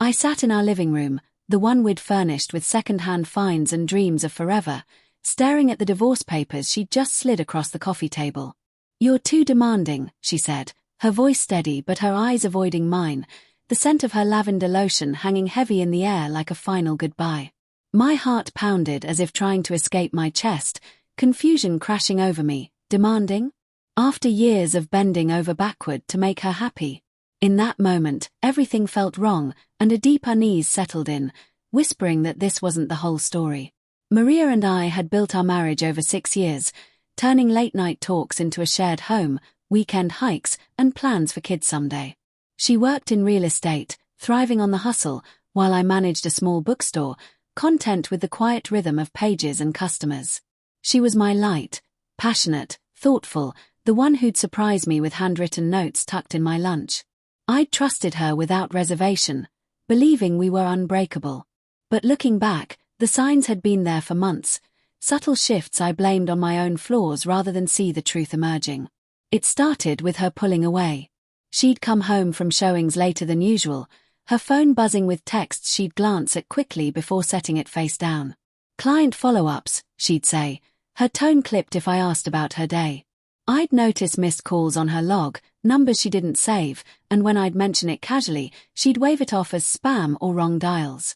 I sat in our living room, the one we'd furnished with second-hand finds and dreams of forever, staring at the divorce papers she'd just slid across the coffee table. "You're too demanding," she said, her voice steady but her eyes avoiding mine, the scent of her lavender lotion hanging heavy in the air like a final goodbye. My heart pounded as if trying to escape my chest, confusion crashing over me. Demanding? After years of bending over backward to make her happy. In that moment, everything felt wrong, and a deep unease settled in, whispering that this wasn't the whole story. Maria and I had built our marriage over 6 years, turning late-night talks into a shared home, weekend hikes, and plans for kids someday. She worked in real estate, thriving on the hustle, while I managed a small bookstore, content with the quiet rhythm of pages and customers. She was my light, passionate, thoughtful, the one who'd surprise me with handwritten notes tucked in my lunch. I'd trusted her without reservation, believing we were unbreakable. But looking back, the signs had been there for months, subtle shifts I blamed on my own flaws rather than see the truth emerging. It started with her pulling away. She'd come home from showings later than usual, her phone buzzing with texts she'd glance at quickly before setting it face down. "Client follow-ups," she'd say, her tone clipped if I asked about her day. I'd notice missed calls on her log, numbers she didn't save, and when I'd mention it casually, she'd wave it off as spam or wrong dials.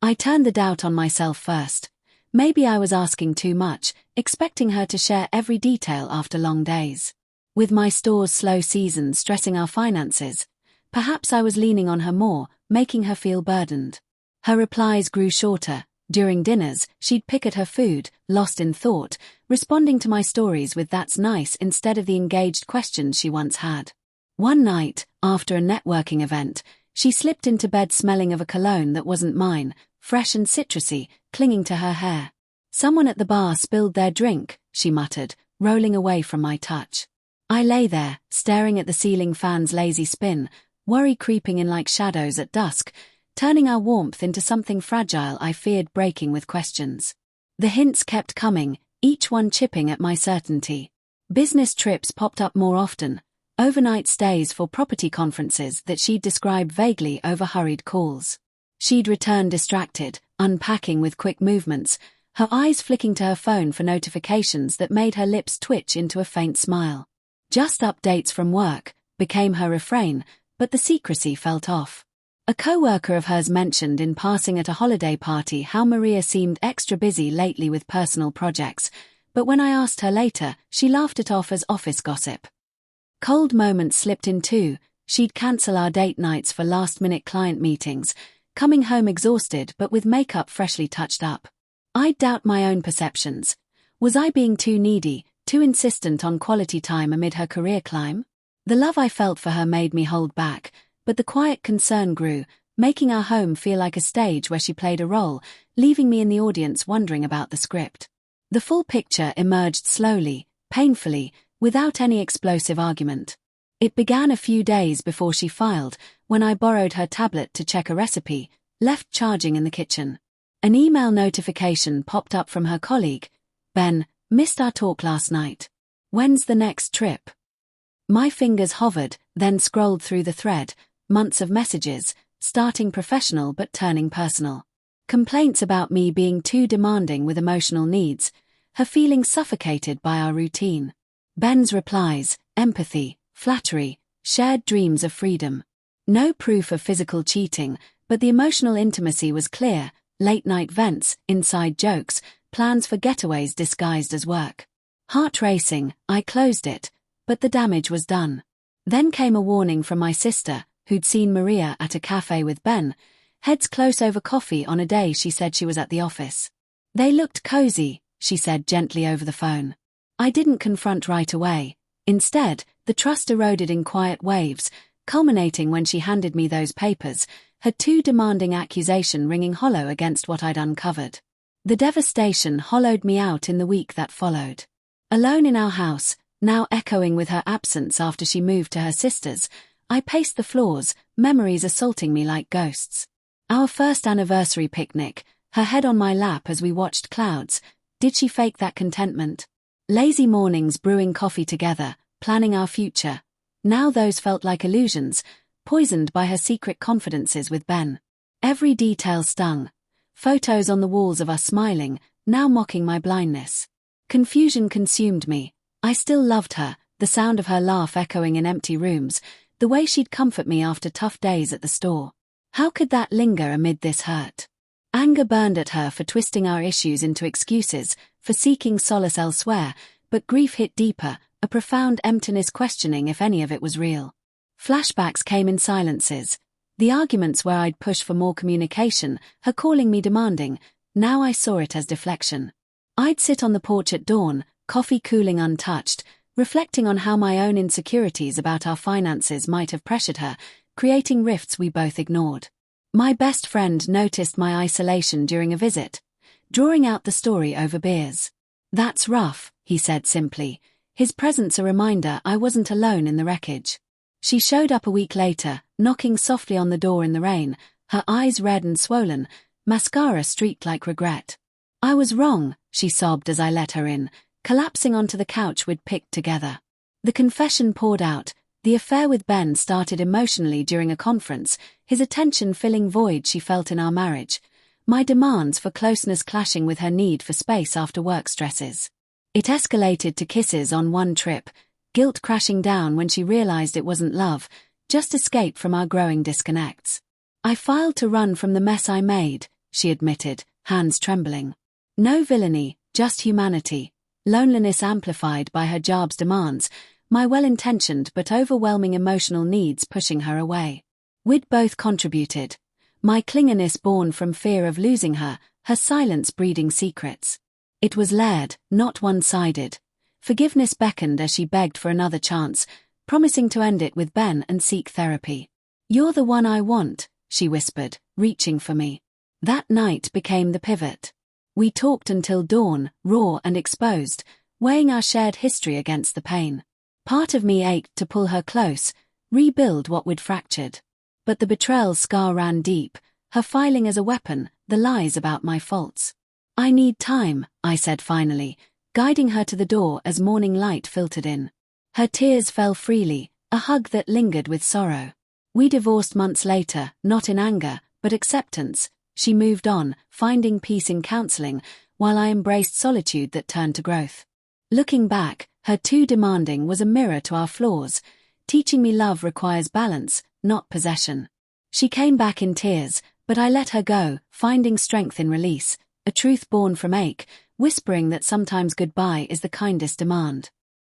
I turned the doubt on myself first. Maybe I was asking too much, expecting her to share every detail after long days. With my store's slow seasons stressing our finances, perhaps I was leaning on her more, making her feel burdened. Her replies grew shorter. During dinners, she'd pick at her food, lost in thought, responding to my stories with "that's nice" instead of the engaged questions she once had. One night, after a networking event, she slipped into bed smelling of a cologne that wasn't mine, fresh and citrusy, clinging to her hair. "Someone at the bar spilled their drink," she muttered, rolling away from my touch. I lay there, staring at the ceiling fan's lazy spin, worry creeping in like shadows at dusk, turning our warmth into something fragile I feared breaking with questions. The hints kept coming, each one chipping at my certainty. Business trips popped up more often, overnight stays for property conferences that she'd described vaguely over hurried calls. She'd return distracted, unpacking with quick movements, her eyes flicking to her phone for notifications that made her lips twitch into a faint smile. "Just updates from work," became her refrain, but the secrecy felt off. A co-worker of hers mentioned in passing at a holiday party how Maria seemed extra busy lately with personal projects, but when I asked her later, she laughed it off as office gossip. Cold moments slipped in too. She'd cancel our date nights for last-minute client meetings, coming home exhausted but with makeup freshly touched up. I'd doubt my own perceptions. Was I being too needy, too insistent on quality time amid her career climb? The love I felt for her made me hold back, but the quiet concern grew, making our home feel like a stage where she played a role, leaving me in the audience wondering about the script. The full picture emerged slowly, painfully, without any explosive argument. It began a few days before she filed, when I borrowed her tablet to check a recipe, left charging in the kitchen. An email notification popped up from her colleague. "Ben, missed our talk last night. When's the next trip?" My fingers hovered, then scrolled through the thread, months of messages, starting professional but turning personal. Complaints about me being too demanding with emotional needs, her feeling suffocated by our routine. Ben's replies, empathy, flattery, shared dreams of freedom. No proof of physical cheating, but the emotional intimacy was clear, late-night vents, inside jokes, plans for getaways disguised as work. Heart racing, I closed it, but the damage was done. Then came a warning from my sister, who'd seen Maria at a cafe with Ben, heads close over coffee on a day she said she was at the office. "They looked cozy," she said gently over the phone. I didn't confront right away. Instead, the trust eroded in quiet waves, culminating when she handed me those papers, her too demanding accusation ringing hollow against what I'd uncovered. The devastation hollowed me out in the week that followed. Alone in our house, now echoing with her absence after she moved to her sister's, I paced the floors, memories assaulting me like ghosts. Our first anniversary picnic, her head on my lap as we watched clouds. Did she fake that contentment? Lazy mornings brewing coffee together, planning our future. Now those felt like illusions, poisoned by her secret confidences with Ben. Every detail stung. Photos on the walls of us smiling, now mocking my blindness. Confusion consumed me. I still loved her, the sound of her laugh echoing in empty rooms, the way she'd comfort me after tough days at the store. How could that linger amid this hurt? Anger burned at her for twisting our issues into excuses, for seeking solace elsewhere, but grief hit deeper, a profound emptiness questioning if any of it was real. Flashbacks came in silences. The arguments where I'd push for more communication, her calling me demanding, now I saw it as deflection. I'd sit on the porch at dawn, coffee cooling untouched, reflecting on how my own insecurities about our finances might have pressured her, creating rifts we both ignored. My best friend noticed my isolation during a visit, drawing out the story over beers. "That's rough," he said simply, his presence a reminder I wasn't alone in the wreckage. She showed up a week later, knocking softly on the door in the rain, her eyes red and swollen, mascara streaked like regret. "I was wrong," she sobbed as I let her in, collapsing onto the couch we'd picked together. The confession poured out. The affair with Ben started emotionally during a conference, his attention filling voids she felt in our marriage, my demands for closeness clashing with her need for space after work stresses. It escalated to kisses on one trip, guilt crashing down when she realized it wasn't love, just escape from our growing disconnects. "I filed to run from the mess I made," she admitted, hands trembling. No villainy, just humanity. Loneliness amplified by her job's demands, my well-intentioned but overwhelming emotional needs pushing her away. We'd both contributed. My clinginess born from fear of losing her, her silence breeding secrets. It was layered, not one-sided. Forgiveness beckoned as she begged for another chance, promising to end it with Ben and seek therapy. "You're the one I want," she whispered, reaching for me. That night became the pivot. We talked until dawn, raw and exposed, weighing our shared history against the pain. Part of me ached to pull her close, rebuild what we'd fractured. But the betrayal scar ran deep, her filing as a weapon, the lies about my faults. "I need time," I said finally, guiding her to the door as morning light filtered in. Her tears fell freely, a hug that lingered with sorrow. We divorced months later, not in anger, but acceptance. She moved on, finding peace in counseling, while I embraced solitude that turned to growth. Looking back, her too demanding was a mirror to our flaws, teaching me love requires balance, not possession. She came back in tears, but I let her go, finding strength in release, a truth born from ache, whispering that sometimes goodbye is the kindest demand.